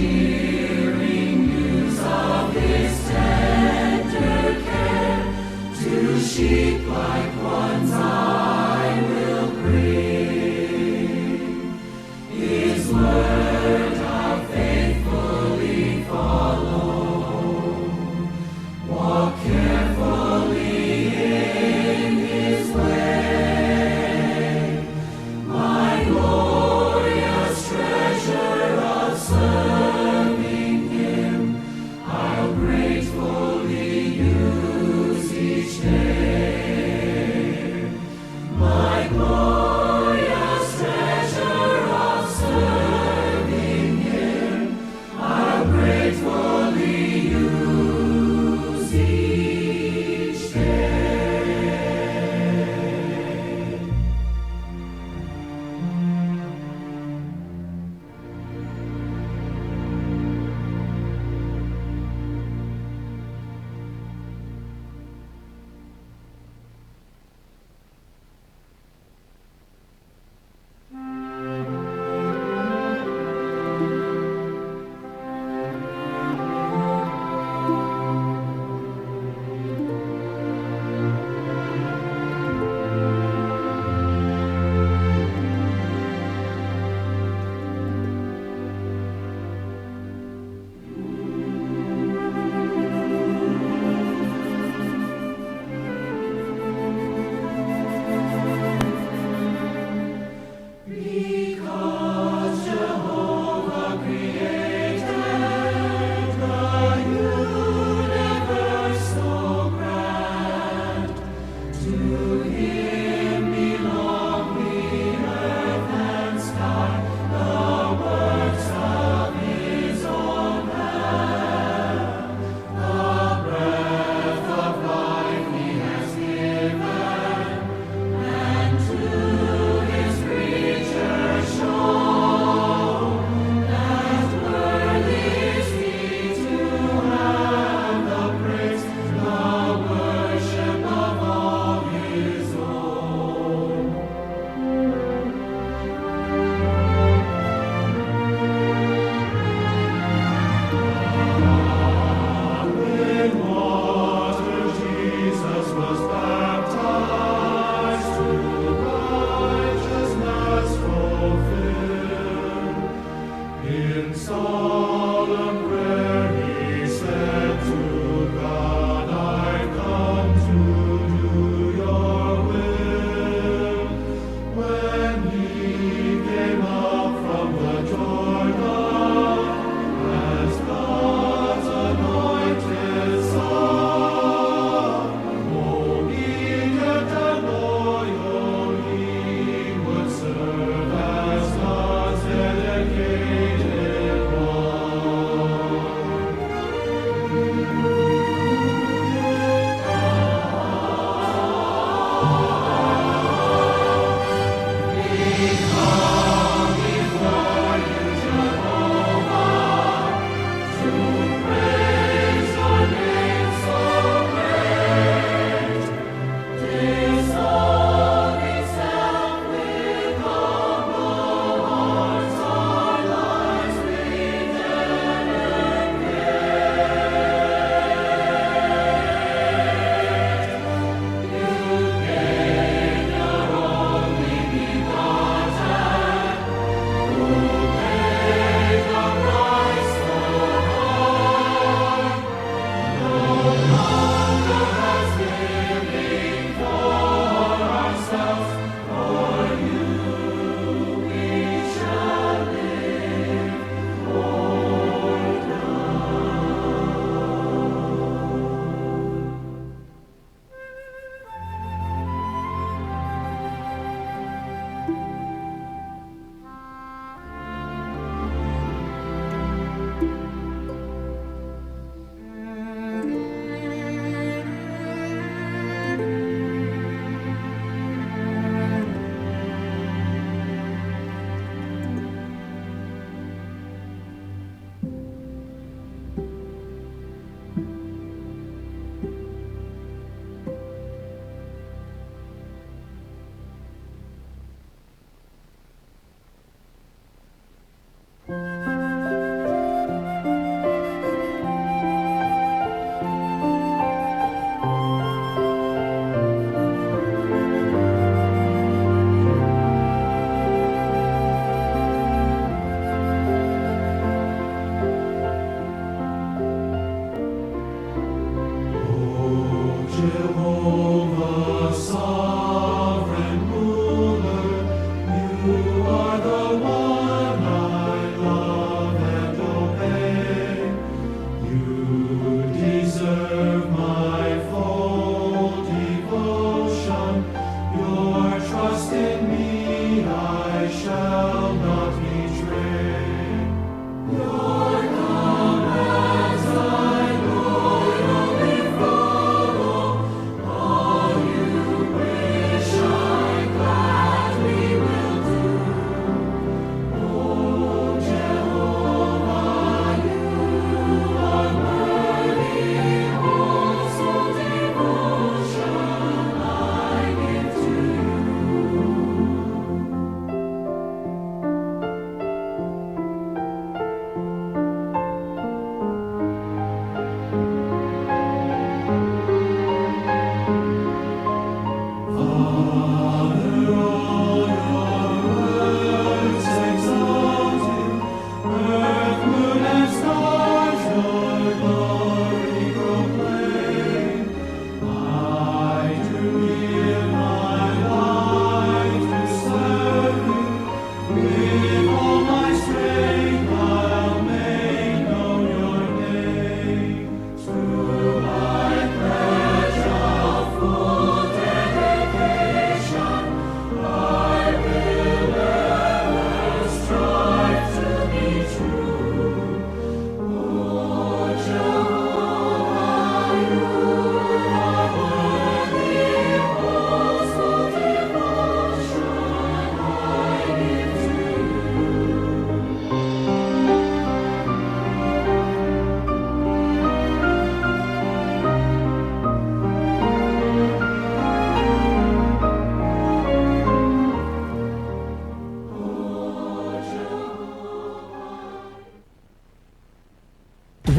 cheering news of his tender care, to sheep like ones I will bring. His word I'll faithfully follow, walk carefully in his way. My glorious treasure of service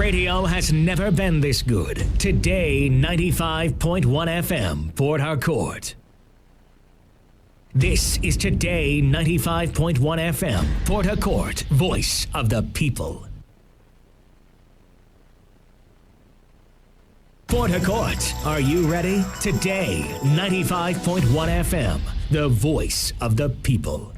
Radio has never been this good. Today, 95.1 FM, Port Harcourt. This is Today 95.1 FM, Port Harcourt, voice of the people. Port Harcourt, are you ready? Today, 95.1 FM, the voice of the people.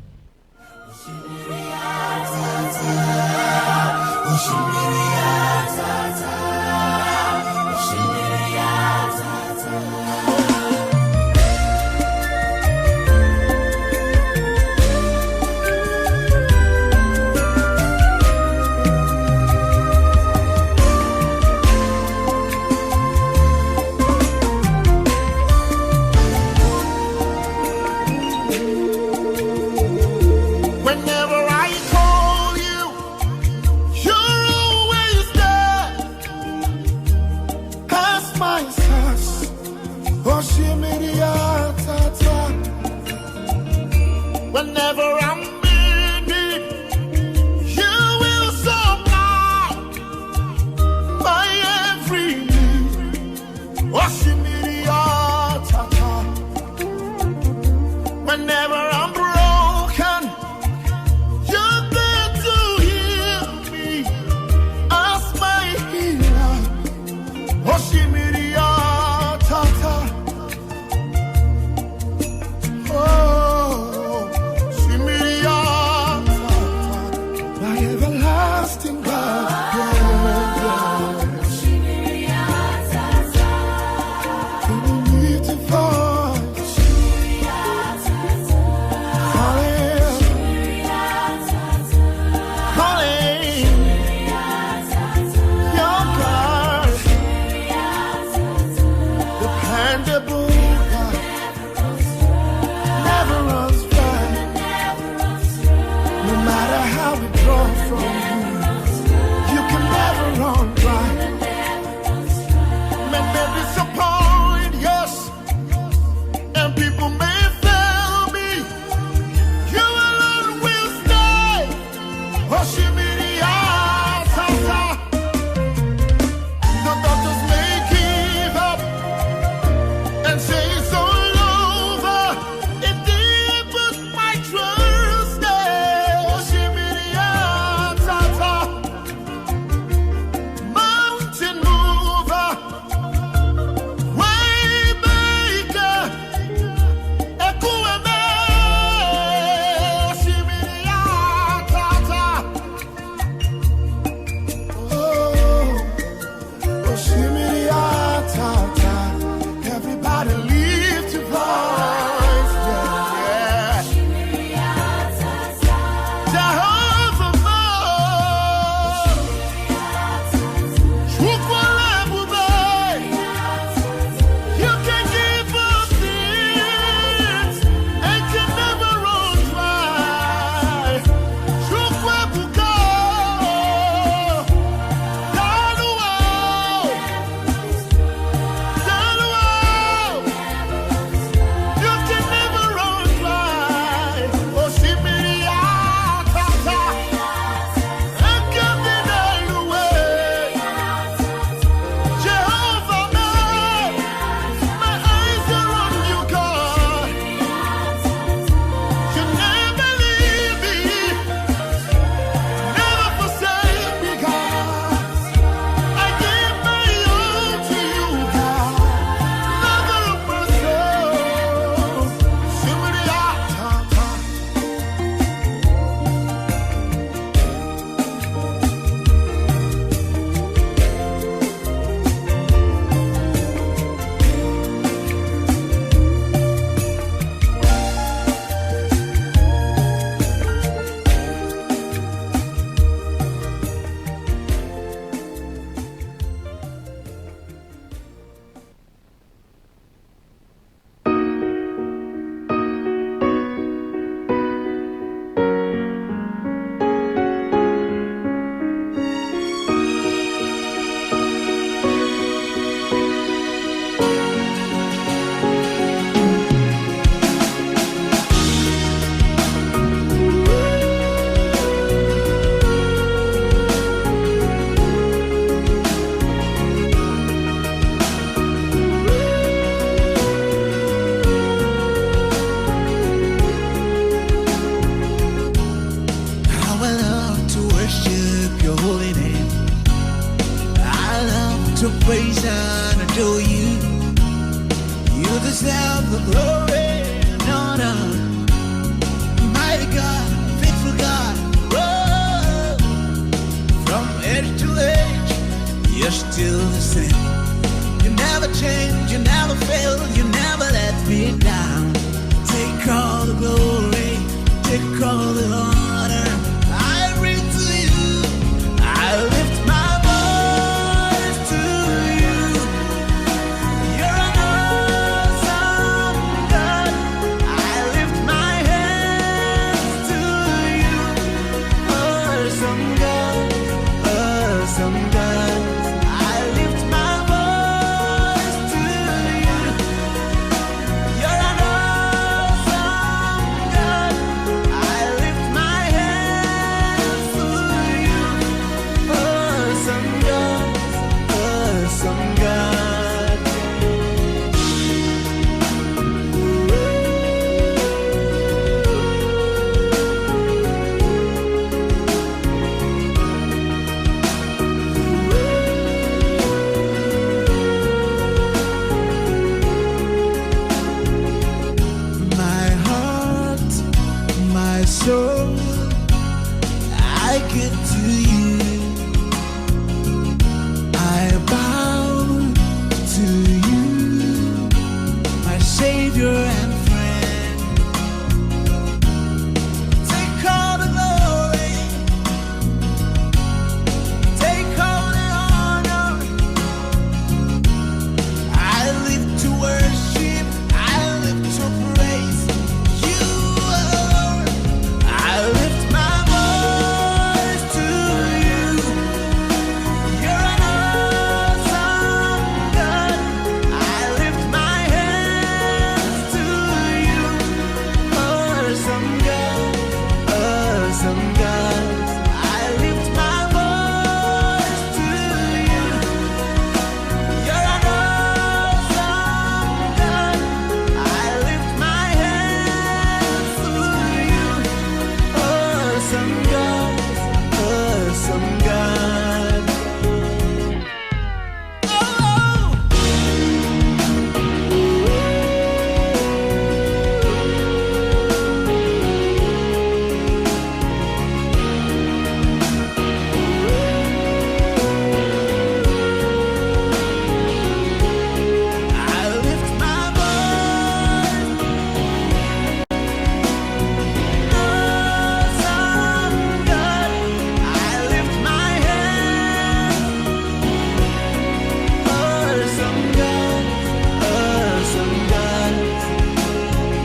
to praise and adore you. You deserve the glory and honor. Mighty God, faithful God, oh, from age to age, you're still the same. You never change, you never fail, you never let me down. Take all the glory, take all the honor. I bring to you, I lift my voice to you. You're an awesome God. I lift my hands to you. Awesome God, awesome God. I lift my voice to you. You're an awesome God. I lift my hands to you. Awesome God, awesome God. My heart, my soul, I give to you. I bow to you, my Savior and friend. Take all the glory, take all the honor. I live to worship, I live to praise you alone. I lift my voice to you. You're an awesome God. I lift my hands to you. Awesome God, awesome God. I lift my voice to you. You're an awesome God. I lift my hands to you. Awesome God, awesome God. Oh, I lift my voice. Awesome God. I lift my hands. Awesome God, awesome God.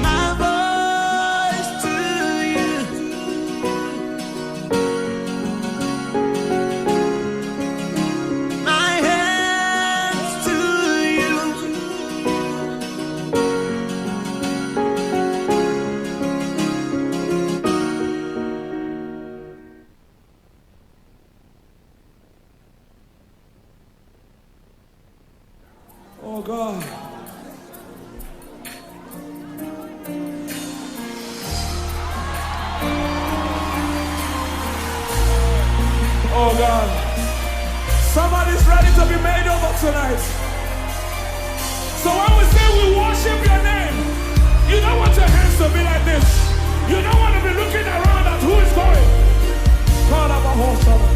My voice to you. My hands to you. Oh God. Oh God. Somebody's ready to be made over tonight. So when we say we worship your name, you don't want your hands to be like this. You don't want to be looking around at who is going. God of a whole summer.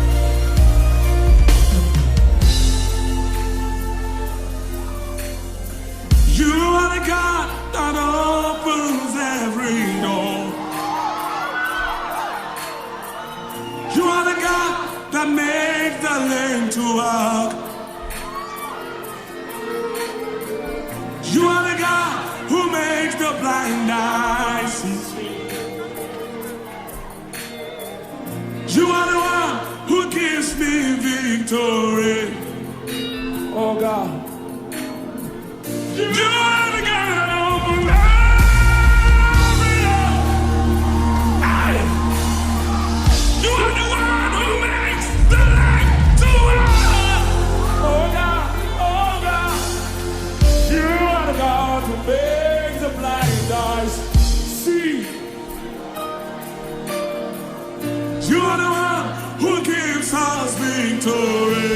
You are the God that opens every door. You are the God that makes the lame to walk. You are the God who makes the blind eyes see. You are the one who gives me victory. Oh God. You are the God that opens every door. Aye. You are the one who makes the light to walk. Oh God, oh God. You are the God who makes the blind eyes see. You are the one who gives us victory.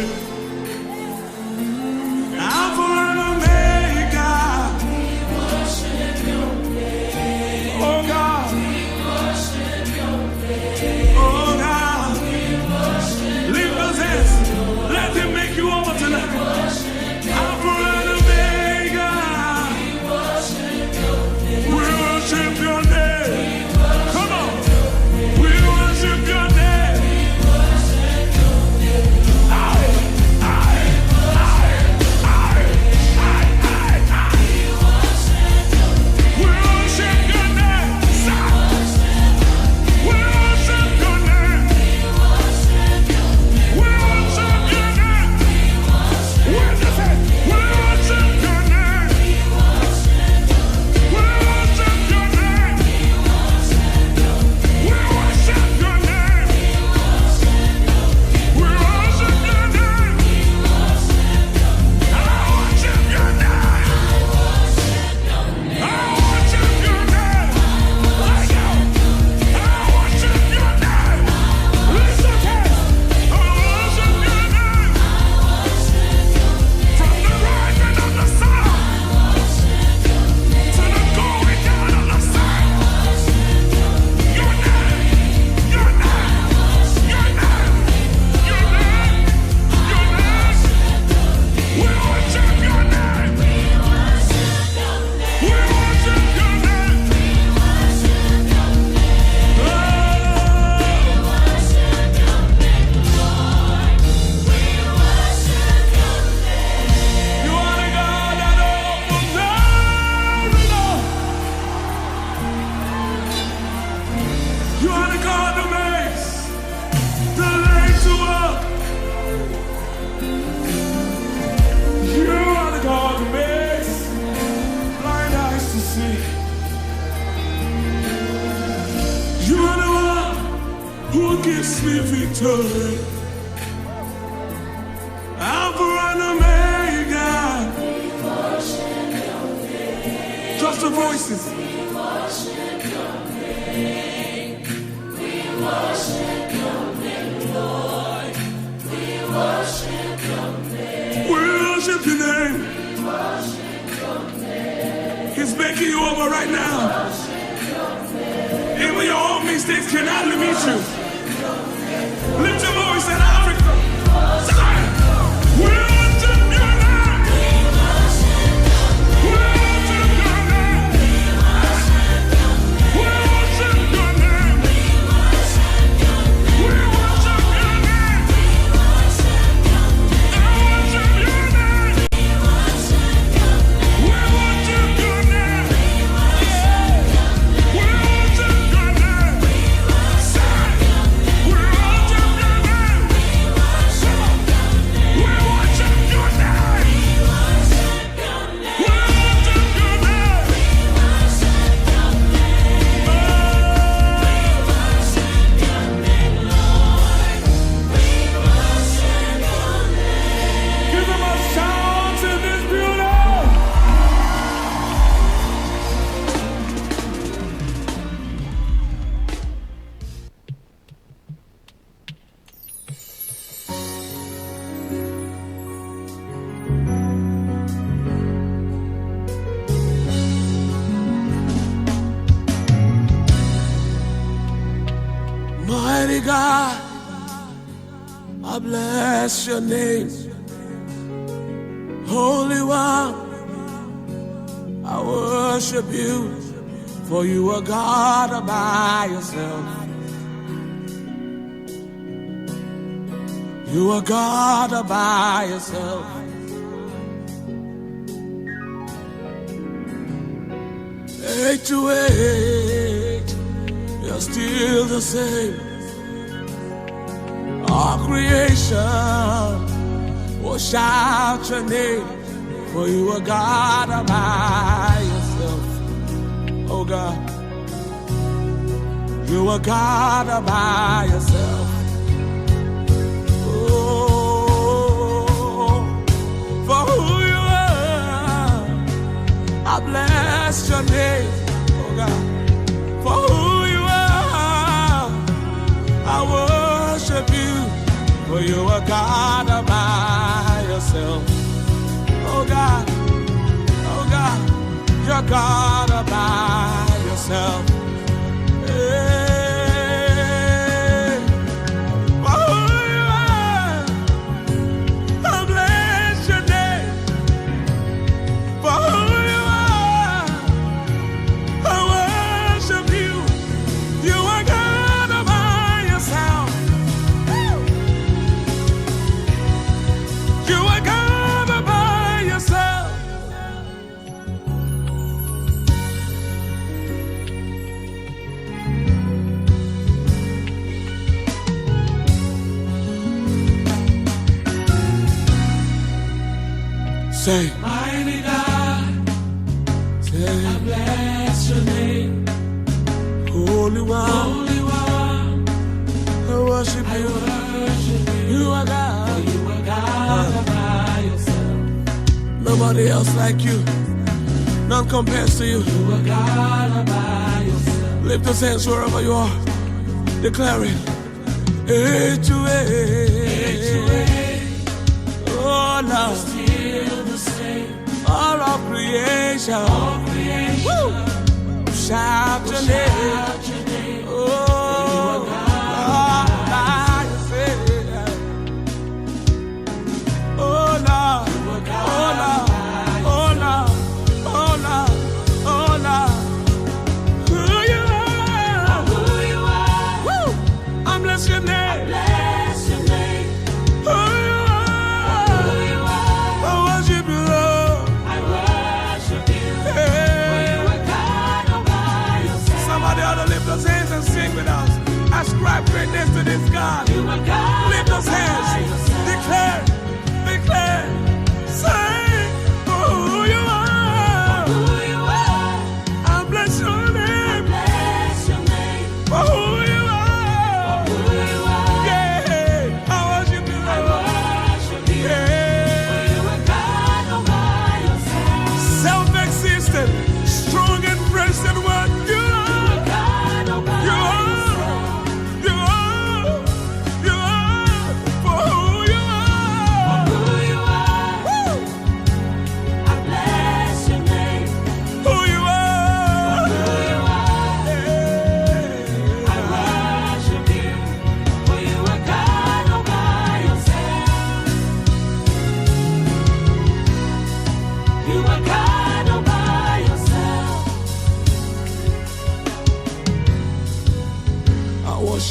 gives me victory. Alpha and Omega. Just the voices. We worship your name. We worship your name, Lord. We worship your name. We worship your name. We worship your name. He's making you over right now. Even your own mistakes cannot limit you. Lift your voice in Africa. We worship your name. We worship your name. We worship your name. We worship your name. We worship your name. I worship your name. We worship your name. We worship your name. Mighty God, I bless your name. Holy One, I worship you, for you are God all by yourself. You are God all by yourself. Age to age, you're still the same. All creation will shout your name, for you are God all by yourself. Oh God, you are God all by yourself. Oh, for who you are, I bless your name. Oh God, for who you are, I worship you, for you are God all by yourself. Oh God, you're God all by yourself. Hey, for who you are, I bless your name. For who you are, I worship you. You are God all by yourself. You are God all by yourself. Say, mighty God, say, I bless your name. Holy One, I worship you. You are God. You are God all by yourself. Nobody else like you. None compares to you. You are God all by yourself. Lift those hands wherever you are. Declare it. Age to age. Oh Lord. Still the same. All of creation. Woo. Shout your name. Oh God, I say. Oh Lord. Oh Lord. Oh Lord. Oh Lord. Oh Lord. Who you are. Woo. I bless your name. Who you are. I worship you, Lord. Hey. Somebody ought to lift those hands and sing with us. Ascribe greatness to this God. Lift those hands. Declare. Say for who you are. I bless your name. For who you are.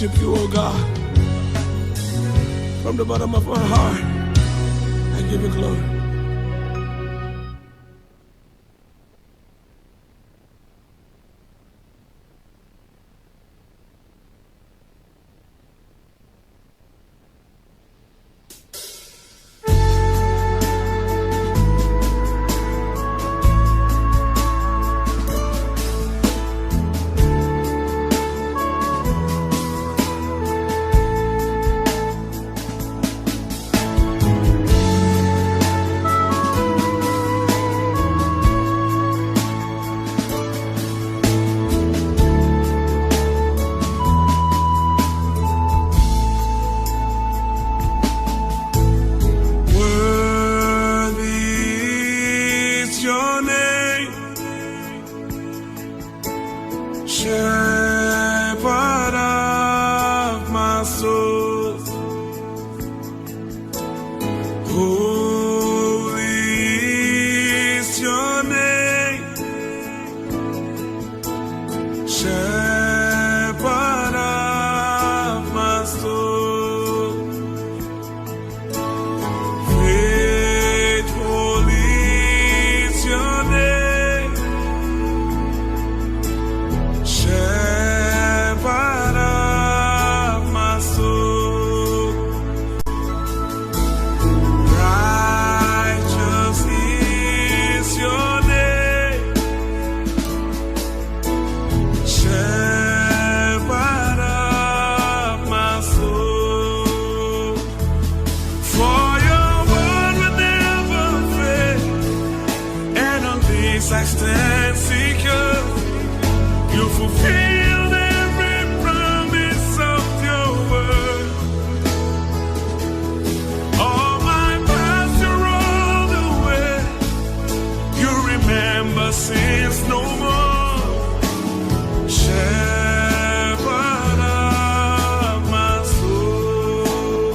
worship you, oh God. From the bottom of our heart, I give you glory. Shepherd of my soul, holy is your name. Shepherd of my soul, faithful is your name. Shepherd of my soul, righteous is your name. Shepherd of my soul, for your word will never fail, and on this I stand secure. You fulfilled every promise of your word. All my past you rolled away. You remember sins no more. Shepherd of my soul.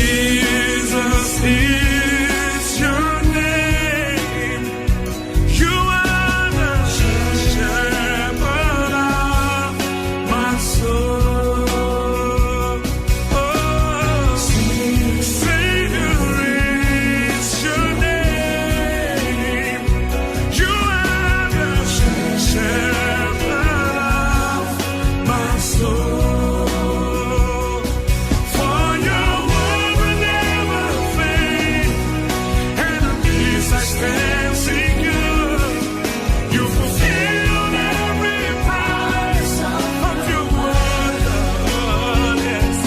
Jesus is your name. You are the shepherd of my soul. Oh, Savior is your name. You are the shepherd of my soul. For your word will never fail, and on this I stand secure. You fulfilled every promise of your word, yes.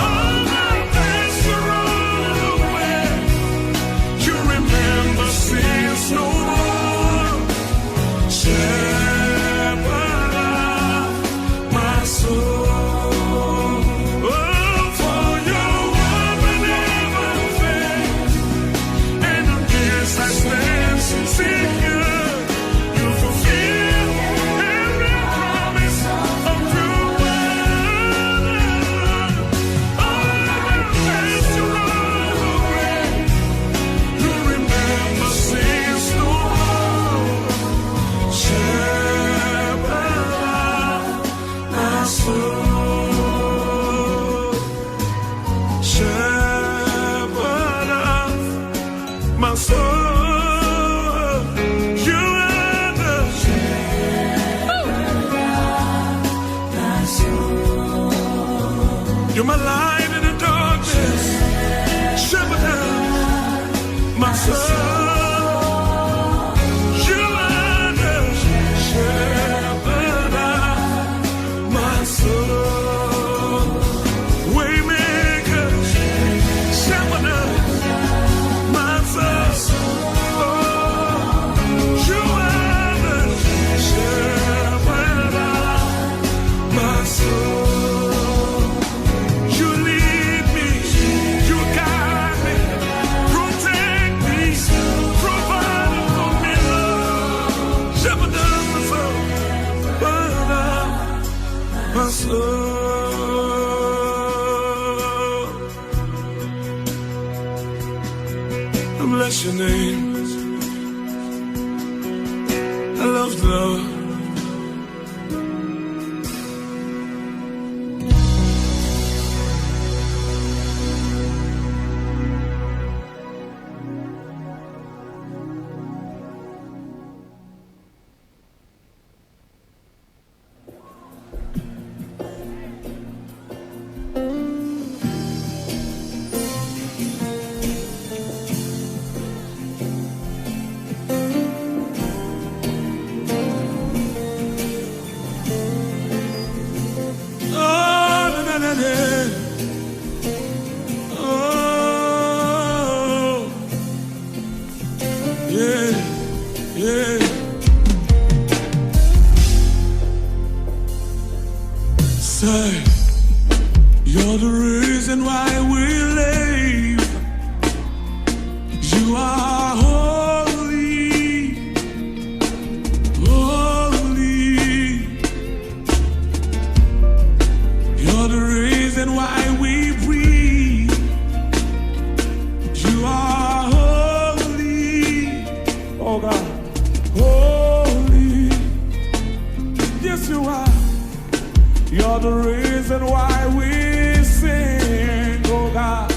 All my past you rolled away. You remember sins no more. Shepherd of my soul. Oh, for your word will never fail, and on this I stand secure. You fulfill every promise of your word. All my past you rolled away. You remember sins no more. Shepherd of my soul. Shepherd of my soul. You are the you're my light in the darkness. Shepherd of my soul. You are the shepherd of my soul. Waymaker, bless your name. I love the Lord. Say, you're the reason why we live. You are holy, holy. You're the reason why we breathe. You are holy, oh God, holy. Yes, you are. You're the reason why we sing, oh God.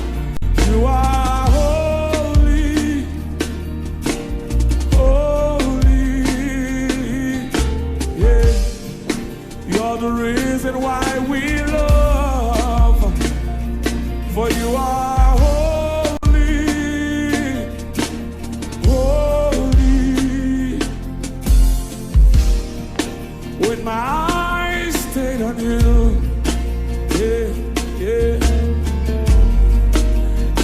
You are holy, holy, yeah. You're the reason why we love, for you are holy, holy. With my eyes stayed on you, yeah, yeah.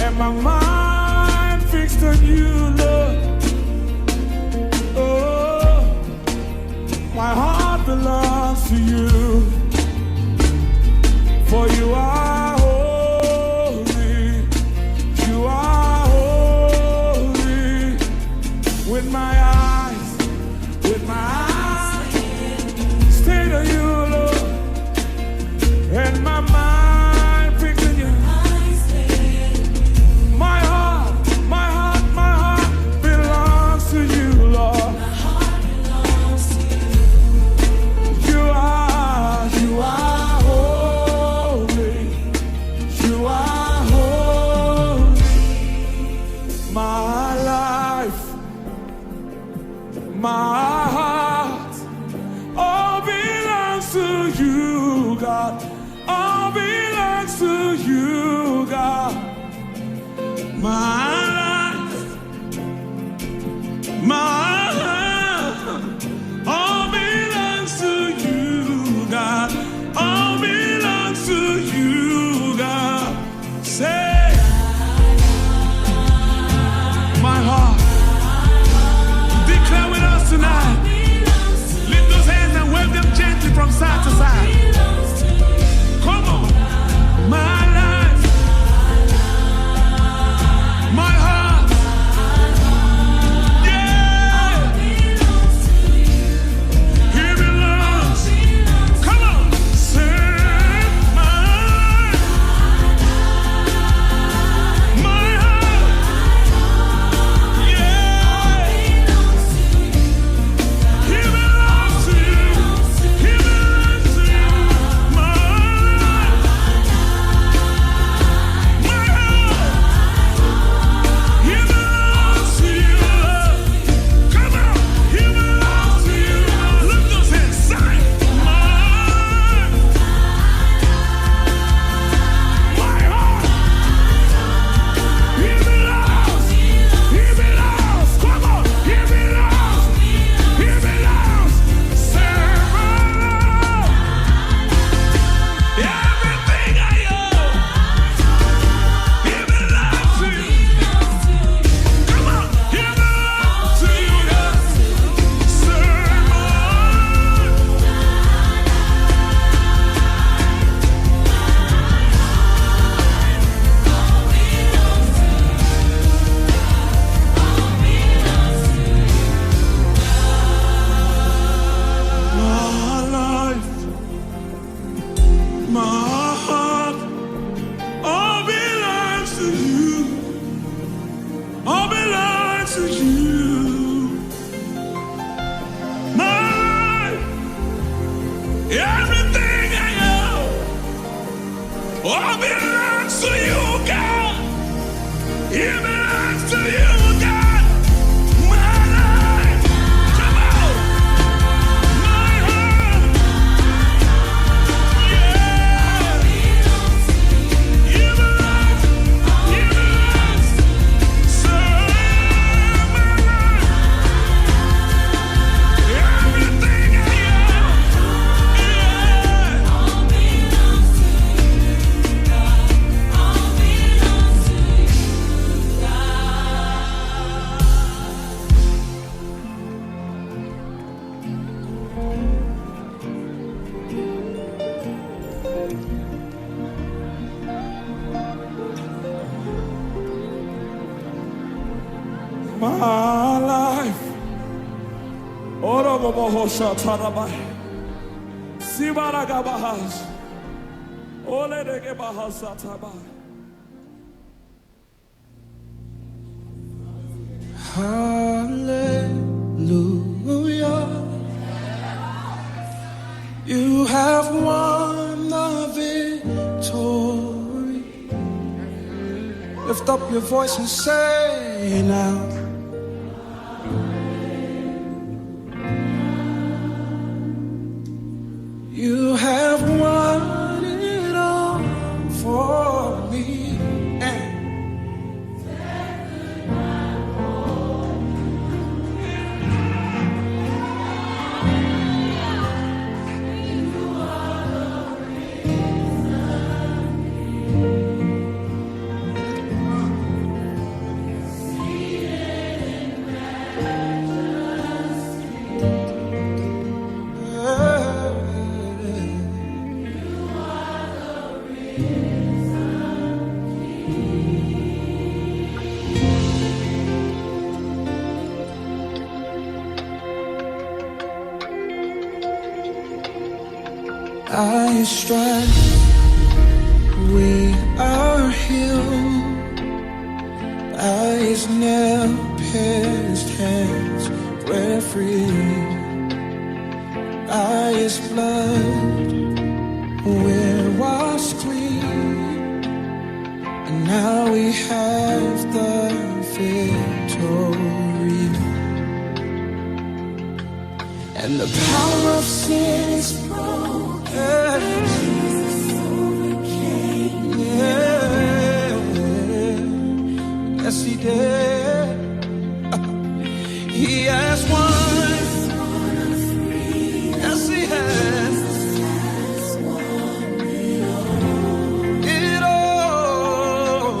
And my mind fixed on you, Lord. Oh, my heart belongs to you, for you are holy, you are holy. With my eyes stayed on you, Lord. And my mind fixed on you. My heart belongs to you, Lord. You are holy. You are holy. My life, my heart, all belongs to you, God. All belongs to you, God. My life, my heart, all belongs to you, God. All belongs to you, God. Say, my heart, declare with us tonight. Lift those hands and wave them gently from side to side. Come on. My life, my heart, yeah, he belongs. Come on, say, my heart, yeah, he belongs to you, he belongs to you. to you. My life, everything I am, all belongs to you, God. It belongs to you, God. My life, come on. My heart, yeah. You belong, so my life, everything I am, yeah. My life, Orobobohosha Tarabai, Sibaragabahas, Oledegebahasa Tabai. Hallelujah, you have won the victory. Lift up your voice and say now. You have won it all for me. By His stripes we are healed. By His nail-pierced hands we're free. By His blood we're washed clean. And now we have the victory. And the power of sin is broken. Jesus overcame. Yeah. Yes, He did. He has won. Yes, He has. It all.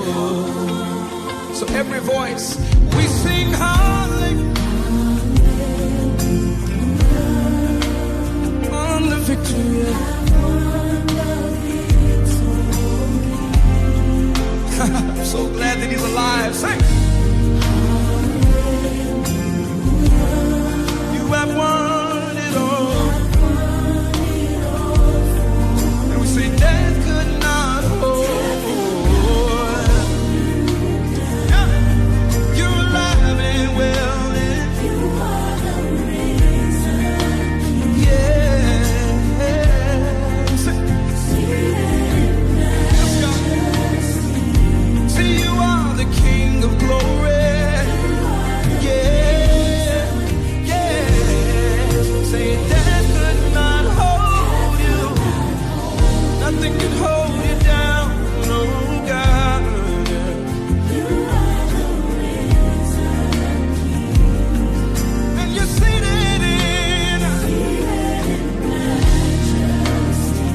So every voice we sing hallelujah on the victory. I'm so glad that He's alive. Sing. You have won it all. And we say death could not hold. Yeah. You're alive and well. You are the reason. Yeah. Sing. See, you are the King of glory. Yeah, yeah. Say that could not hold you. Nothing can hold you down, oh God. You are the risen King. And you're seated in majesty.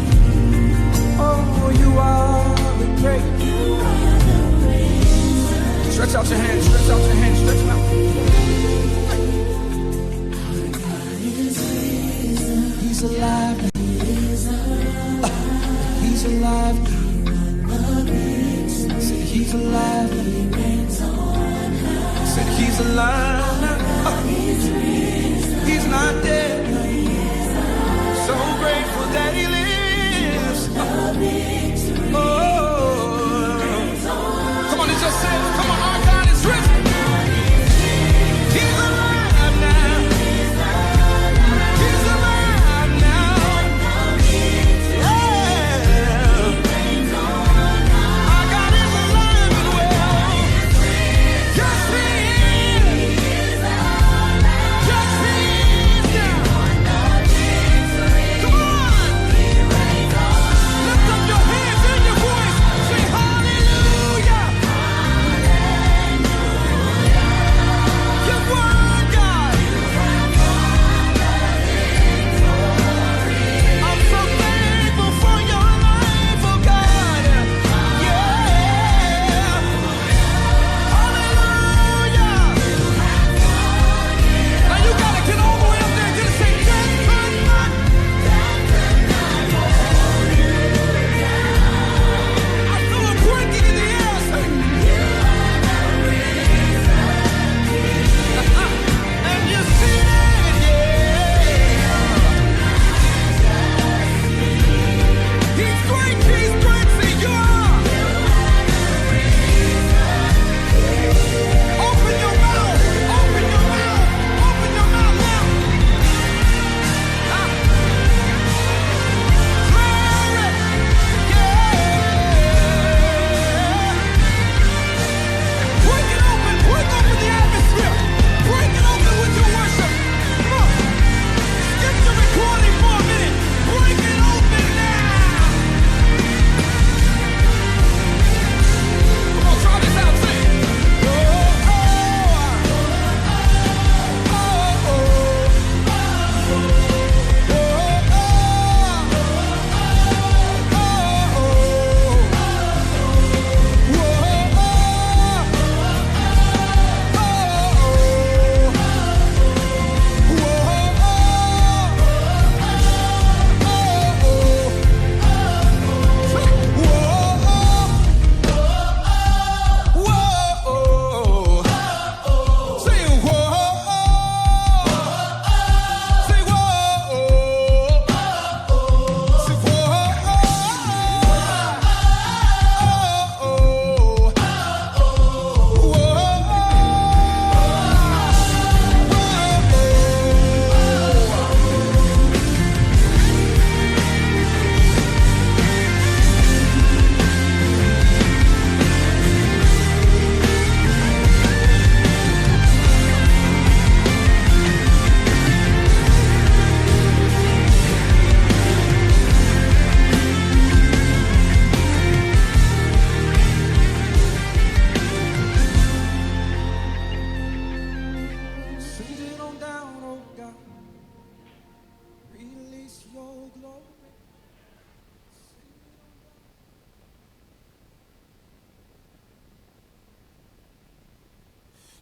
Oh, you are the great. Stretch out your hands, stretch out your hands, stretch them out. He's alive. He's alive. Said He's alive. Said He's alive. He's not dead. So grateful that He lives. Oh. Come on, it's yourself. Come on, our God is risen.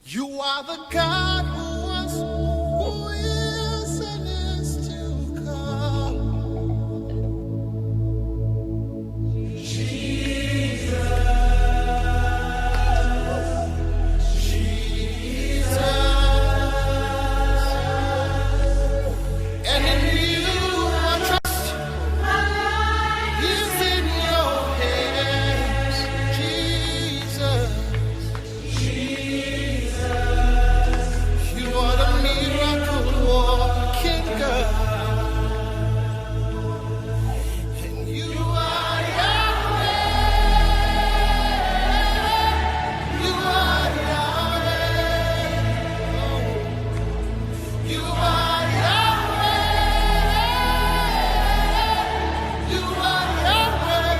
You are the God who was, who is, and is to come. And in you I trust. My life is in your hands, Jesus. You are the miracle working God. And you are Yahweh. You are Yahweh. You are Yahweh. You are Yahweh.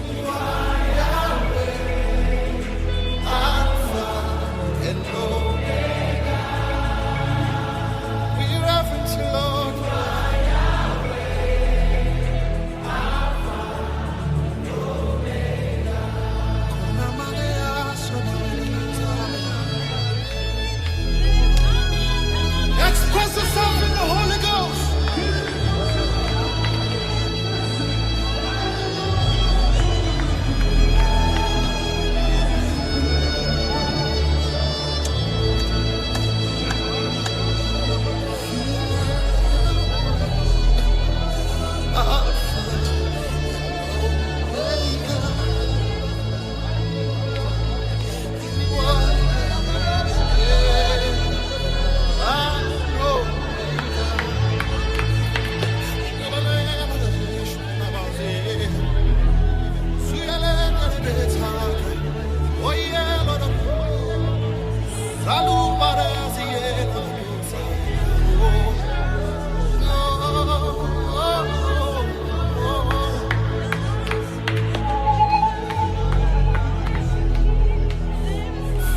You are Yahweh. Alpha and Omega. We reverence you, Lord. Express yourself in the Holy Ghost.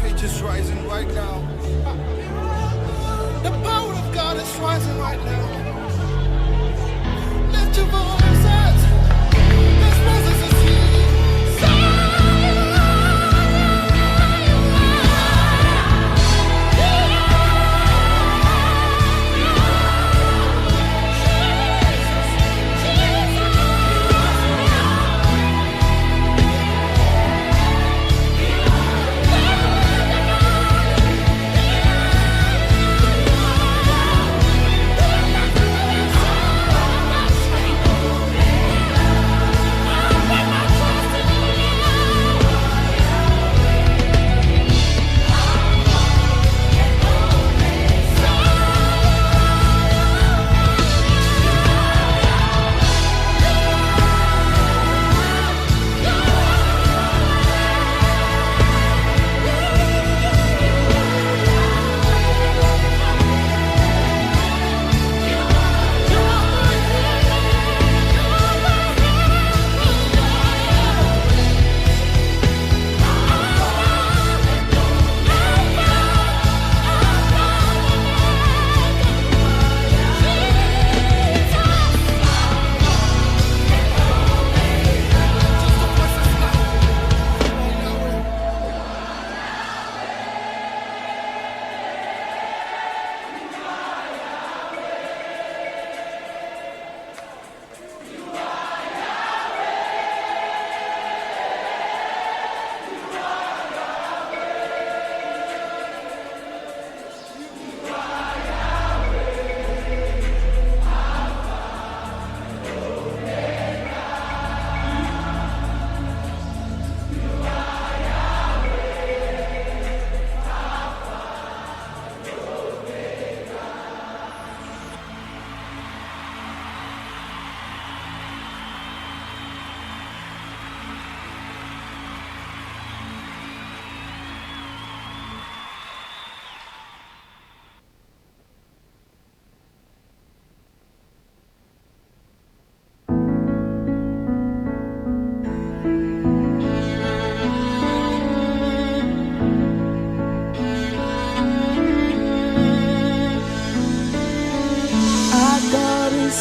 Faith is rising right now. The power of God is rising right now. Lift your voices. This presence is here.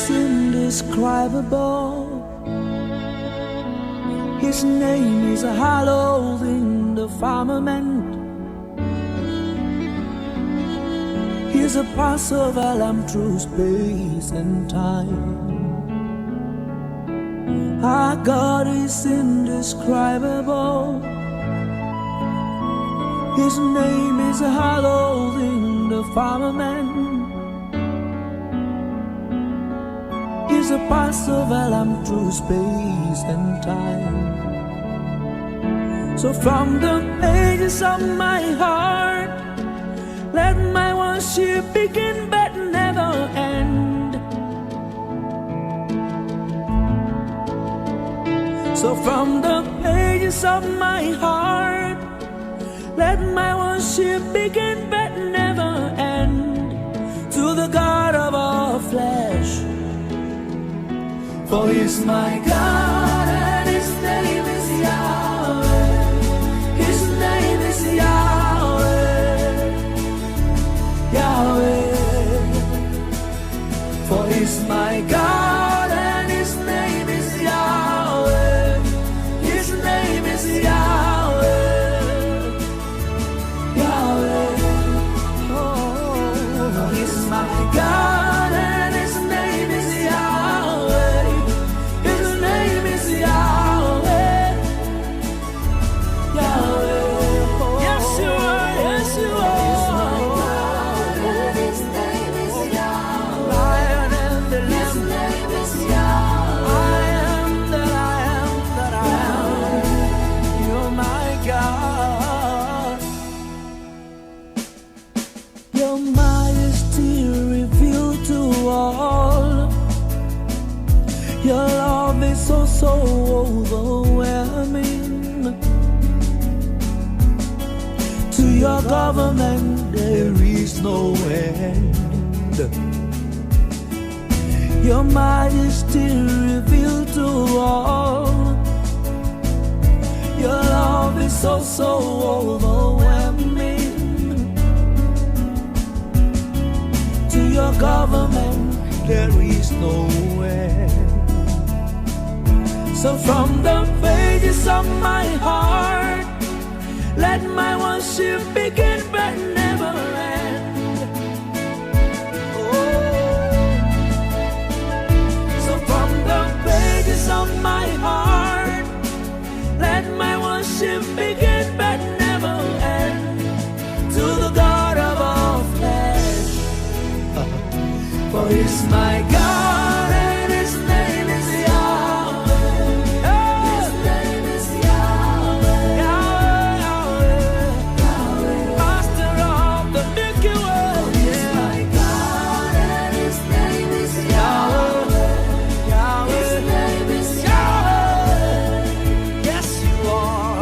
indescribable. His name is hallowed in the firmament. He's a Passover lamb through space and time. Our God is indescribable. His name is hallowed in the firmament. He's a Passover lamb through space and time. So from the pages of my heart, let my worship begin but never end. So from the pages of my heart, let my worship begin but never end. To the God of all flesh, for He's my God and His name is Yahweh. His name is Yahweh, Yahweh. For He's my God and His name is Yahweh. His name is Yahweh, Yahweh. Oh, He's my God and His name is Yahweh. His name is Yahweh, Yahweh. Yes, you are, yes, you are. His name is Yahweh. Lion and the Lamb. His name is Yahweh. I am that I am that I am. You're my God. Your majesty revealed to all. Your love is so, so overwhelming. To your government there is no end. Your majesty revealed to all. Your love is so, so overwhelming. To your government there is no end. So from the pages of my heart, let my worship begin but never end. Oh. So from the pages of my heart, let my worship begin but never end. To the God of all flesh, for He's my God and His name is Yahweh. His name is Yahweh, Yahweh, Yahweh. Master of the Milky Way. He's my God and His name is Yahweh, Yahweh. His name is Yahweh. Yes, you are.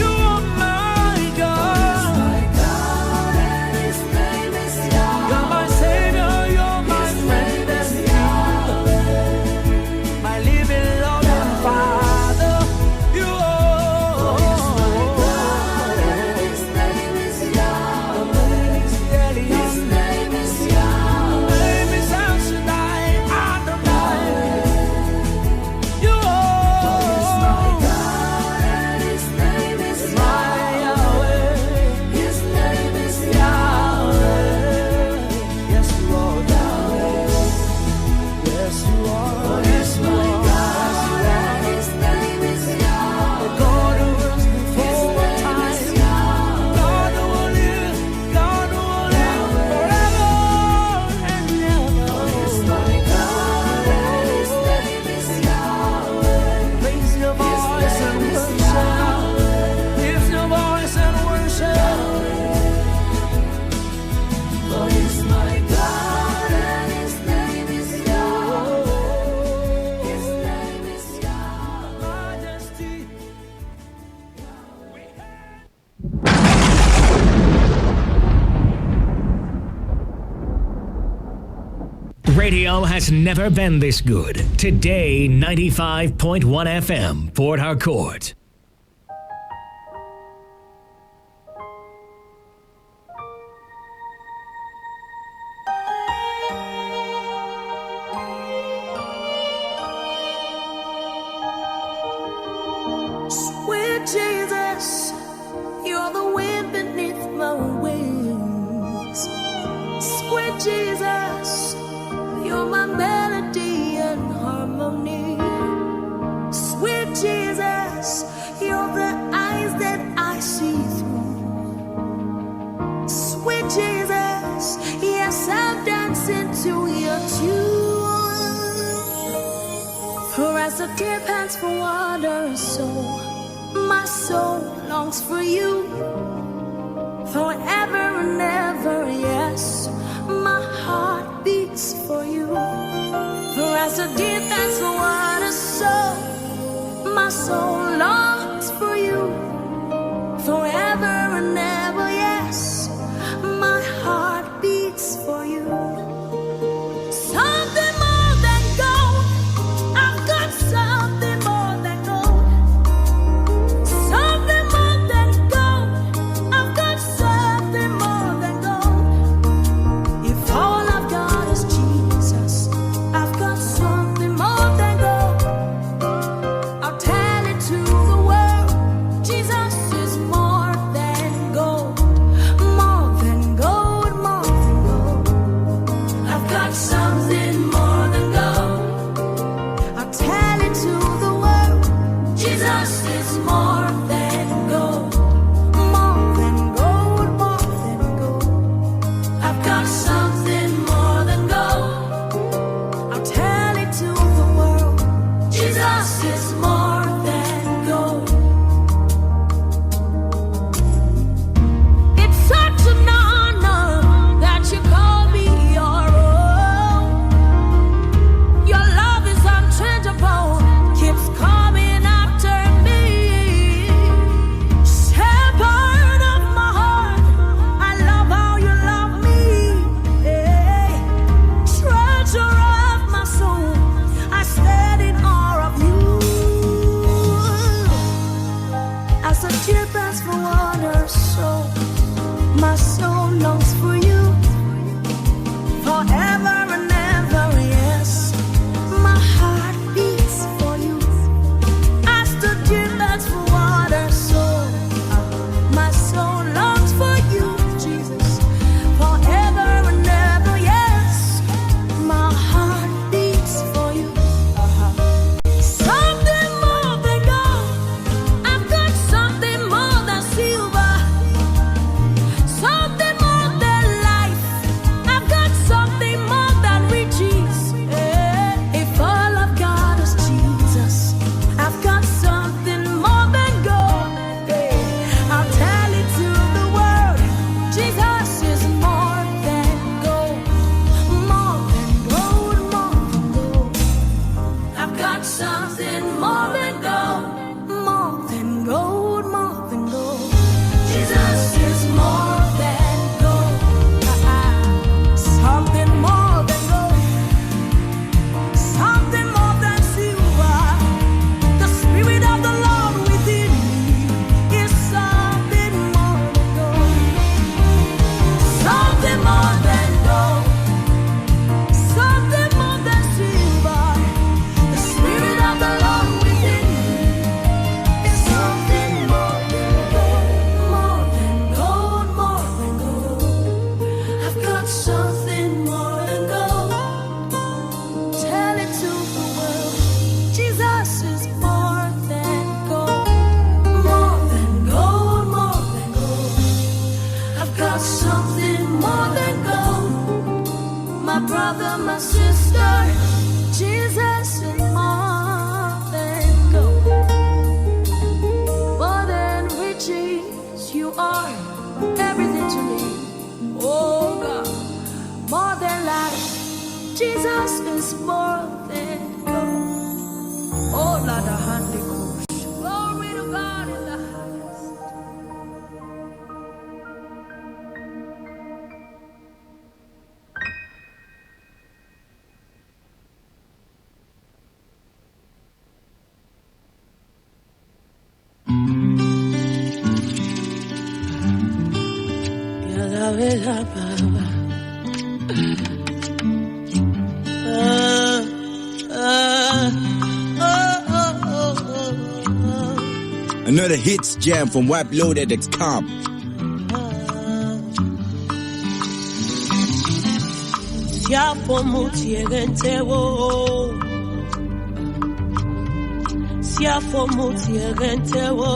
You are my God. He's my God and His name is Yahweh. You're my Savior, you're my friend and my living loving Father. You are. He's my God and His name is Yahweh. His name is Yahweh. His name is El Shaddai, Adonai. You are. He's my God and His name is Yahweh. His name is Yahweh. Yes, you are Yahweh. Yes, you are. Yes, my God and His name is Yahweh. The God who was before time. God who will live. God who will live forever and ever. Yes, my God and His name is Yahweh. Raise your voice and worship. Lift your voice and worship. For He's my God and His name is Yahweh. His name is Yahweh. Majesty. Radio has never been this good. Today, 95.1 FM, Port Harcourt. Jesus, you're the wind beneath my wings. Sweet Jesus, you're my melody and harmony. Sweet Jesus, you're the eyes that I see through. Sweet Jesus, yes, I'm dancing to your tune. For as the deer pants for water, so my soul longs for you. Forever and ever, yes, my heart beats for you. For as the deer pants for water, so my soul longs for you. Forever and ever, yes, my heart beats for you. Something more than gold, I've got something more than gold. Something more than gold, I've got something more than gold. If all I've got is Jesus, I've got something more than gold. I'll tell it to the world, Jesus is more than gold. More than gold, more than gold. I've got something more than gold. I'll tell it to the world, Jesus is more than gold. More than gold, more than gold. I've got something more than gold. I'll tell it to the world, Jesus is more than gold. It's such an honor that you call me your own. Your love is unchangeable, keeps coming after me. Shepherd of my heart, I love how you love me. Hey. Treasure of my soul, I stand in awe of you. As the deer pants for water, so my soul longs for you. Forever and ever, yes, my heart beats for you. As the deer pants for water, so my soul longs for you, Jesus. Forever and ever, yes, my heart beats for you. Something more than gold, I've got something more than silver. Something more than life, I've got something more than riches. If all I've got is Jesus, I've got something more than gold. I'll tell it to the world, Jesus is more than gold. More than gold, more than gold. I've got something more than gold. More than gold, more than gold. Jesus is more than gold. Something more than gold. Something more than silver. The Spirit of the Lord within me is something more than gold. Something more than gold. Something more than silver. The Spirit of the Lord within me is something more than gold. More than gold, more than gold. I've got something more than gold. Tell it to the world, Jesus is more than gold. More than gold, more than gold. I've got something more than gold. My brother, my sister, Jesus is more than gold. More than riches, you are everything to me. Oh God, more than life, Jesus is more than gold. Oh Lord, the Holy Ghost. Glory to God in the highest. Another hits jam from WAPloaded.com. Siapo mutiegentewo, siapo mutiegentewo.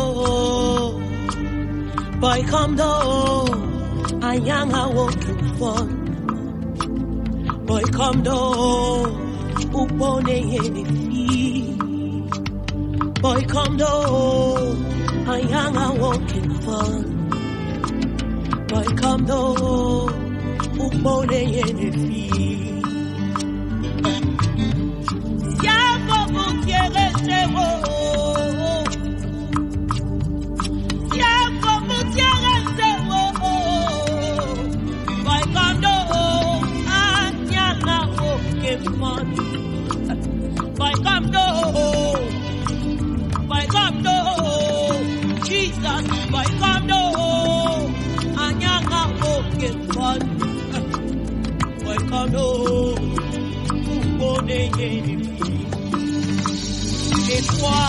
Boy come do, anyanga walking fun. Boy come do, upone yeni fi. Boy come do, anyanga walking fun. Boy come do, upone yeni fi. Siapo mutiegentewo. Jesus, by come do, anyanga walking fun. By come do, upone yeni fi. Et toi,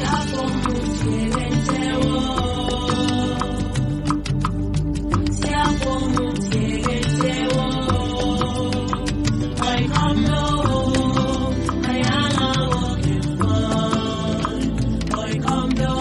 la pomutiegentewo, sia pomutiegentewo. By come do, anyanga walking fun. By come do.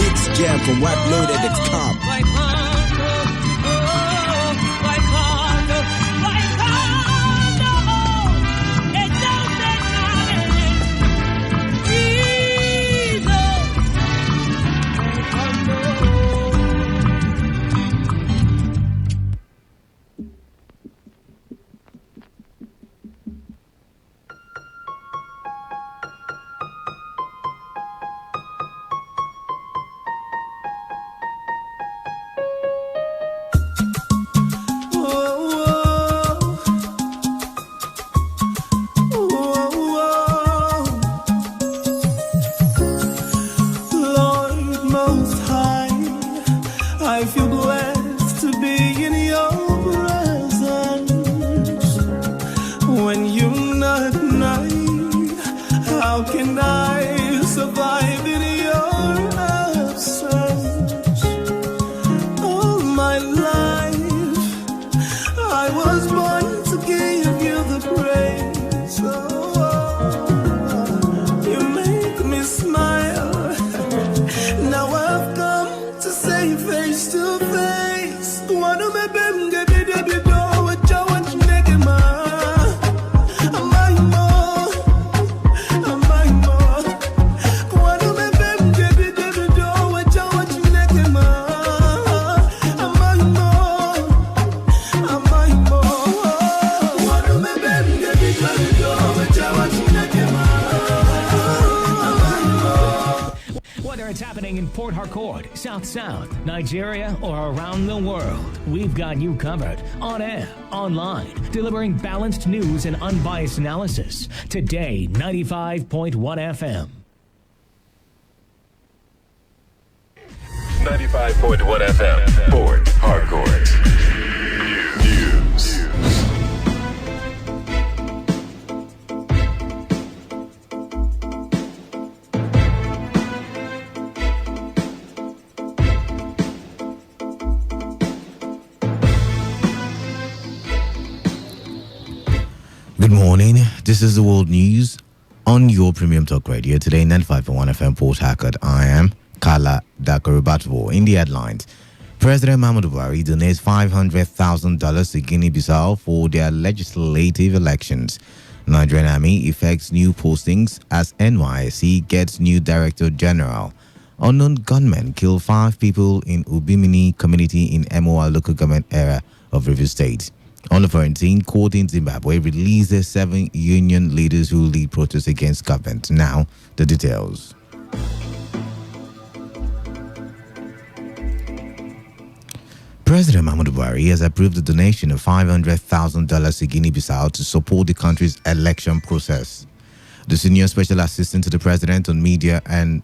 It's Jam from WebLoaded.com. I feel blessed to be in your presence. When you're not nigh, how can I survive in your absence? All my life, I was born to give you the praise. Oh, you make me smile. Now I've come to say face to face. Wanna me bem get me debi do what you want to make it ma. Am I more? Wanna me bem get me debi do what you want to make it ma. Am I more? Wanna me bem get me debi do what you want to make it ma. Whether it's happening in Port Harcourt, South South, Nigeria, or around the world, we've got you covered. On air, online, delivering balanced news and unbiased analysis. Today, 95.1 FM. 95.1 FM, Port Harcourt. News. Good morning. This is the world news on your premium talk radio. Today, 95.1 FM Port Harcourt. I am Kala Dakarubatuvo. In the headlines, President Muhammadu Buhari donates $500,000 to Guinea-Bissau for their legislative elections. Nigerian Army effects new postings as NYSC gets new Director General. Unknown gunmen kill 5 people in Ubimini community in MOR local government area of River State. On the 14th, court in Zimbabwe released the 7 union leaders who lead protests against government. Now, the details. President Muhammadu Buhari has approved the donation of $500,000 to Guinea-Bissau to support the country's election process. The senior special assistant to the president on media and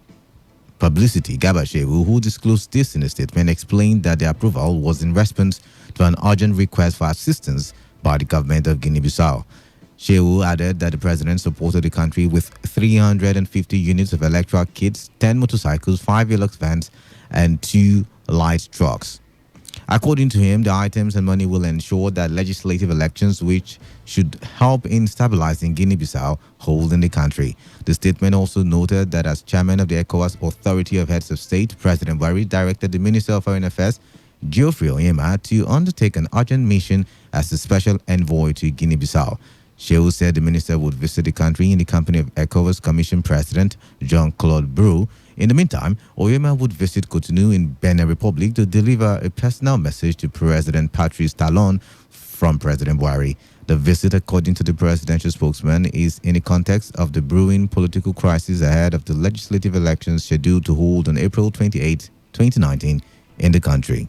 publicity, Garba Shehu, who disclosed this in a statement, explained that the approval was in response to an urgent request for assistance by the government of Guinea-Bissau. Shehu added that the president supported the country with 350 units of electoral kits, 10 motorcycles, 5 Hilux vans, and 2 light trucks. According to him, the items and money will ensure that legislative elections, which should help in stabilizing Guinea-Bissau, hold in the country. The statement also noted that as chairman of the ECOWAS Authority of Heads of State, President Buhari directed the Minister of Foreign Affairs, Geoffrey Onyema, to undertake an urgent mission as the special envoy to Guinea-Bissau. Shehu said the minister would visit the country in the company of ECOWAS Commission President Jean-Claude Brou. In the meantime, Onyema would visit Cotonou in Benin Republic to deliver a personal message to President Patrice Talon from President Buhari. The visit, according to the presidential spokesman, is in the context of the brewing political crisis ahead of the legislative elections scheduled to hold on April 28, 2019 in the country.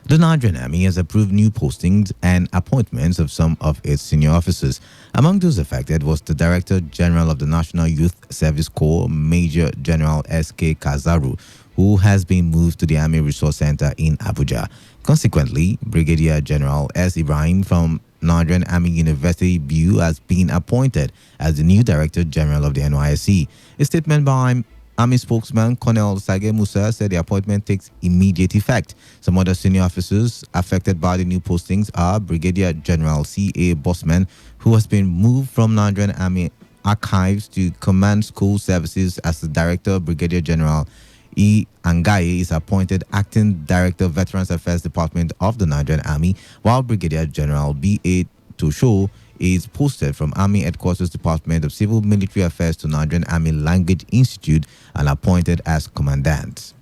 The Nigerian Army has approved new postings and appointments of some of its senior officers. Among those affected was the Director General of the National Youth Service Corps, Major General S.K. Kazaru, who has been moved to the Army Resource Center in Abuja. Consequently, Brigadier General S. Ibrahim from Nigerian Army University BU has been appointed as the new Director General of the NYSC. A statement by Army spokesman Colonel Sage Musa said the appointment takes immediate effect. Some other senior officers affected by the new postings are Brigadier General C.A. Bossman, who has been moved from Nigerian Army Archives to Command School Services as the Director. Brigadier General E. Angaye is appointed Acting Director, Veterans Affairs Department of the Nigerian Army, while Brigadier General B.A. Tosho is posted from Army Headquarters Department of Civil Military Affairs to Nigerian Army Language Institute and appointed as Commandant.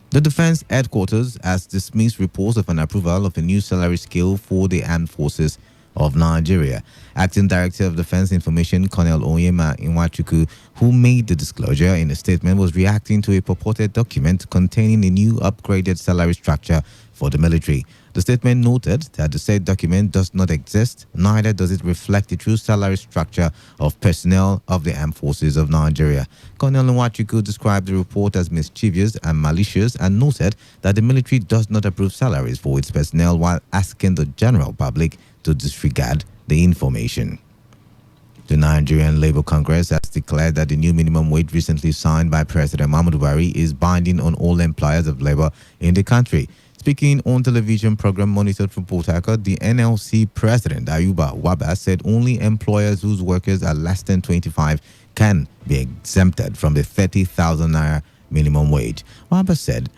The Defense Headquarters has dismissed reports of an approval of a new salary scale for the armed forces of Nigeria. Acting Director of Defense Information, Colonel Onyema Inwachuku, who made the disclosure in a statement, was reacting to a purported document containing a new upgraded salary structure for the military. The statement noted that the said document does not exist, neither does it reflect the true salary structure of personnel of the armed forces of Nigeria. Colonel Nwachuku described the report as mischievous and malicious and noted that the military does not approve salaries for its personnel while asking the general public to disregard the information. The Nigerian Labour Congress has declared that the new minimum wage recently signed by President Muhammadu Buhari is binding on all employers of labour in the country. Speaking on television program monitored from Port Harcourt, the NLC president Ayuba Waba said only employers whose workers are less than 25 can be exempted from the 30,000 naira minimum wage. Waba said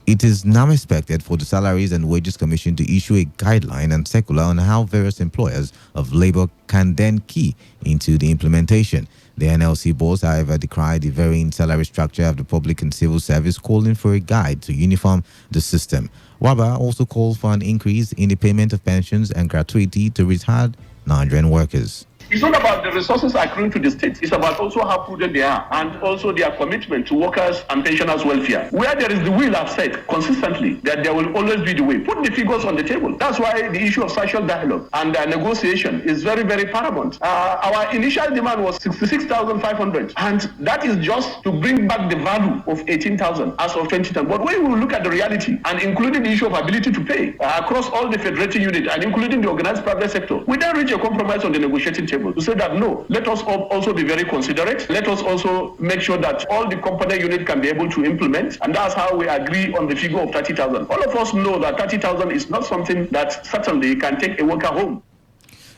it is now expected for the Salaries and Wages Commission to issue a guideline and circular on how various employers of labor can then key into the implementation. The NLC boss, however, decried the varying salary structure of the public and civil service, calling for a guide to uniform the system. Waba also called for an increase in the payment of pensions and gratuity to retired Nigerian workers. It's not about the resources accruing to the state. It's about also how prudent they are and also their commitment to workers and pensioners' welfare. Where there is the will, I've said consistently that there will always be the way. Put the figures on the table. That's why the issue of social dialogue and negotiation is very, very paramount. Our initial demand was 66,500, and that is just to bring back the value of 18,000 as of 2010. But when we look at the reality and including the issue of ability to pay across all the federating units and including the organized private sector, we then reach a compromise on the negotiating table to say that no, let us also be very considerate. Let us also make sure that all the component units can be able to implement, and that's how we agree on the figure of 30,000. All of us know that 30,000 is not something that certainly can take a worker home.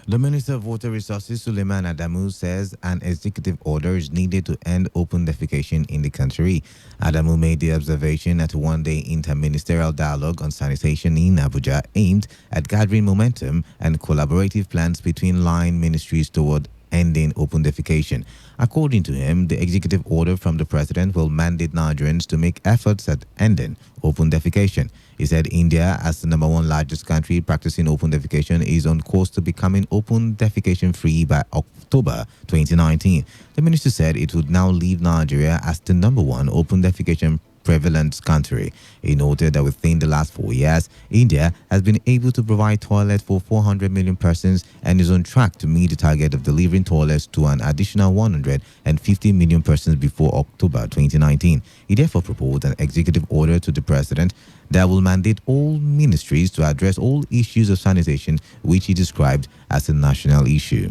The Minister of Water Resources, Suleiman Adamu, says an executive order is needed to end open defecation in the country. Adamu made the observation at a one-day interministerial dialogue on sanitation in Abuja aimed at gathering momentum and collaborative plans between line ministries toward ending open defecation. According to him, the executive order from the president will mandate Nigerians to make efforts at ending open defecation. He said India, as the number one largest country practicing open defecation, is on course to becoming open defecation free by October 2019. The minister said it would now leave Nigeria as the number one open defecation prevalent country. He noted that within the last 4 years, India has been able to provide toilets for 400 million persons and is on track to meet the target of delivering toilets to an additional 150 million persons before October 2019. He therefore proposed an executive order to the president that will mandate all ministries to address all issues of sanitation, which he described as a national issue.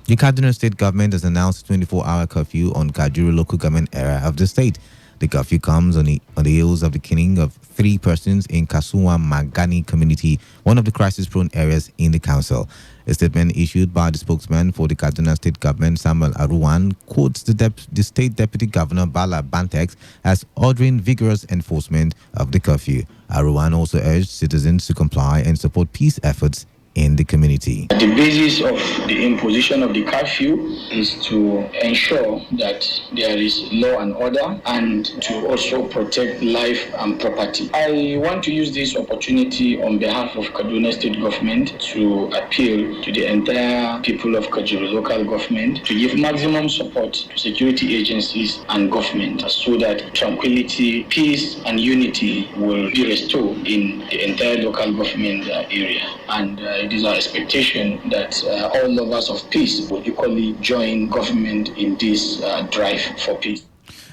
The Kaduna State government has announced a 24-hour curfew on Kajuru local government area of the state. The curfew comes on the heels of the killing of 3 persons in Kasuwa Magani community, one of the crisis-prone areas in the council. A statement issued by the spokesman for the Kaduna State government, Samuel Aruwan, quotes the state deputy governor, Bala Bantex, as ordering vigorous enforcement of the curfew. Aruwan also urged citizens to comply and support peace efforts in the community. The basis of the imposition of the curfew is to ensure that there is law and order and to also protect life and property. I want to use this opportunity on behalf of Kaduna State government to appeal to the entire people of Kajuru local government to give maximum support to security agencies and government so that tranquility, peace and unity will be restored in the entire local government area. And it is our expectation that all lovers of peace will equally join government in this drive for peace.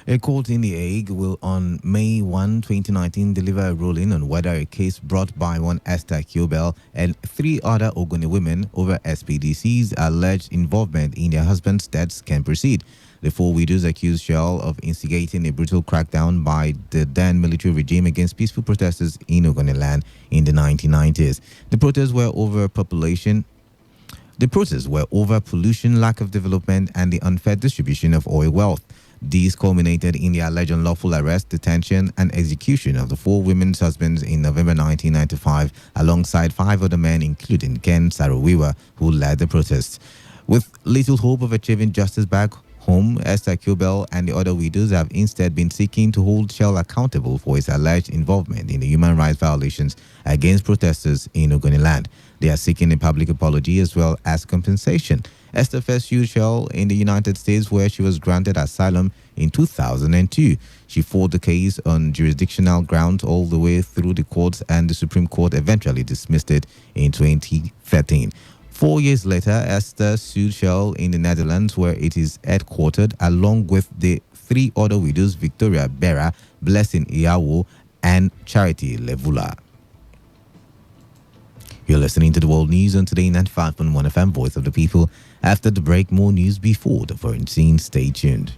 A court in The Hague will on May 1, 2019 deliver a ruling on whether a case brought by one Esther Kiobel and 3 other Ogoni women over SPDC's alleged involvement in their husbands' deaths can proceed. The 4 widows accused Shell of instigating a brutal crackdown by the then military regime against peaceful protesters in Ogoniland in the 1990s. The protests were over pollution, lack of development, and the unfair distribution of oil wealth. These culminated in the alleged unlawful arrest, detention, and execution of the 4 women's husbands in November 1995, alongside 5 other men, including Ken Saro-Wiwa, who led the protests. With little hope of achieving justice back home, Esther Kubel and the other widows have instead been seeking to hold Shell accountable for its alleged involvement in the human rights violations against protesters in Ogoniland. They are seeking a public apology as well as compensation. Esther first sued Shell in the United States, where she was granted asylum in 2002. She fought the case on jurisdictional grounds all the way through the courts, and the Supreme Court eventually dismissed it in 2013. 4 years later, Esther sued Shell in the Netherlands, where it is headquartered, along with the 3 other widows, Victoria Bera, Blessing Iyawo, and Charity Levula. You're listening to the World News on Today95.1 FM, Voice of the People. After the break, more news before the foreign scene. Stay tuned.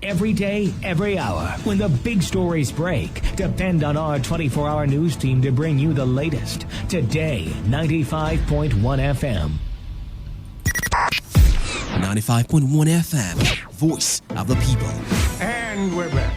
Every day, every hour, when the big stories break, depend on our 24-hour news team to bring you the latest. Today, 95.1 FM. 95.1 FM, Voice of the People. And we're back.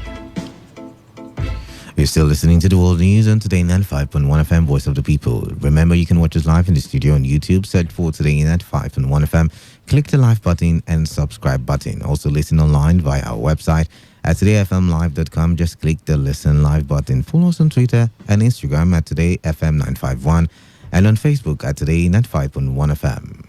You're still listening to the World News on Today 95.1 FM, Voice of the People. Remember, you can watch us live in the studio on YouTube. Search for Today 95.1 FM. Click the live button and subscribe button. Also listen online via our website at todayfmlive.com. Just click the listen live button. Follow us on Twitter and Instagram at todayfm951 and on Facebook at Today 95.1 FM.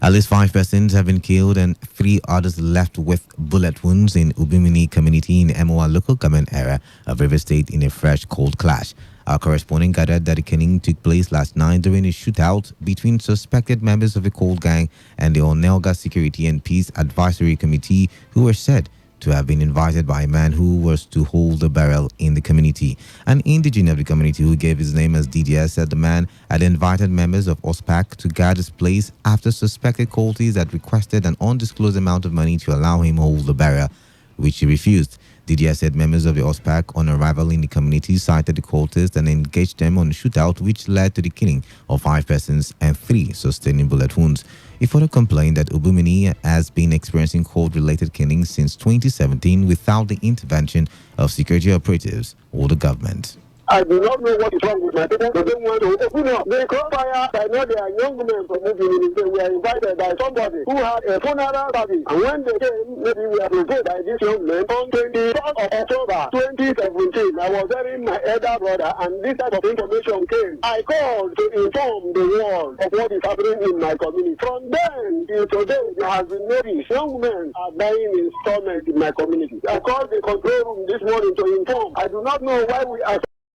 At least 5 persons have been killed and 3 others left with bullet wounds in Ubimini community in Emoa local government area of River State in a fresh cold clash. Our correspondent gathered that the killing took place last night during a shootout between suspected members of the Cold Gang and the Onelga Security and Peace Advisory Committee, who were said to have been invited by a man who was to hold the barrel in the community. An indigene of the community who gave his name as Didier said the man had invited members of OSPAC to guard his place after suspected cultists had requested an undisclosed amount of money to allow him hold the barrel, which he refused. Didier said members of the OSPAC on arrival in the community cited the cultists and engaged them on a shootout, which led to the killing of 5 persons and 3 sustaining bullet wounds. He further complained that Ubumini has been experiencing cold-related killings since 2017 without the intervention of security operatives or the government. I do not know what is wrong with my people. They don't want to open up. They call fire. I know they are young men from moving. They were invited by somebody who had a funeral service. And when they came, maybe we are provoked by this young man. On 23rd of October 2017, I was there in my elder brother, and this type of information came. I called to inform the world of what is happening in my community. From then till today, there has been noticed young men are dying in installments in my community. I called the control room this morning to inform. I do not know why we are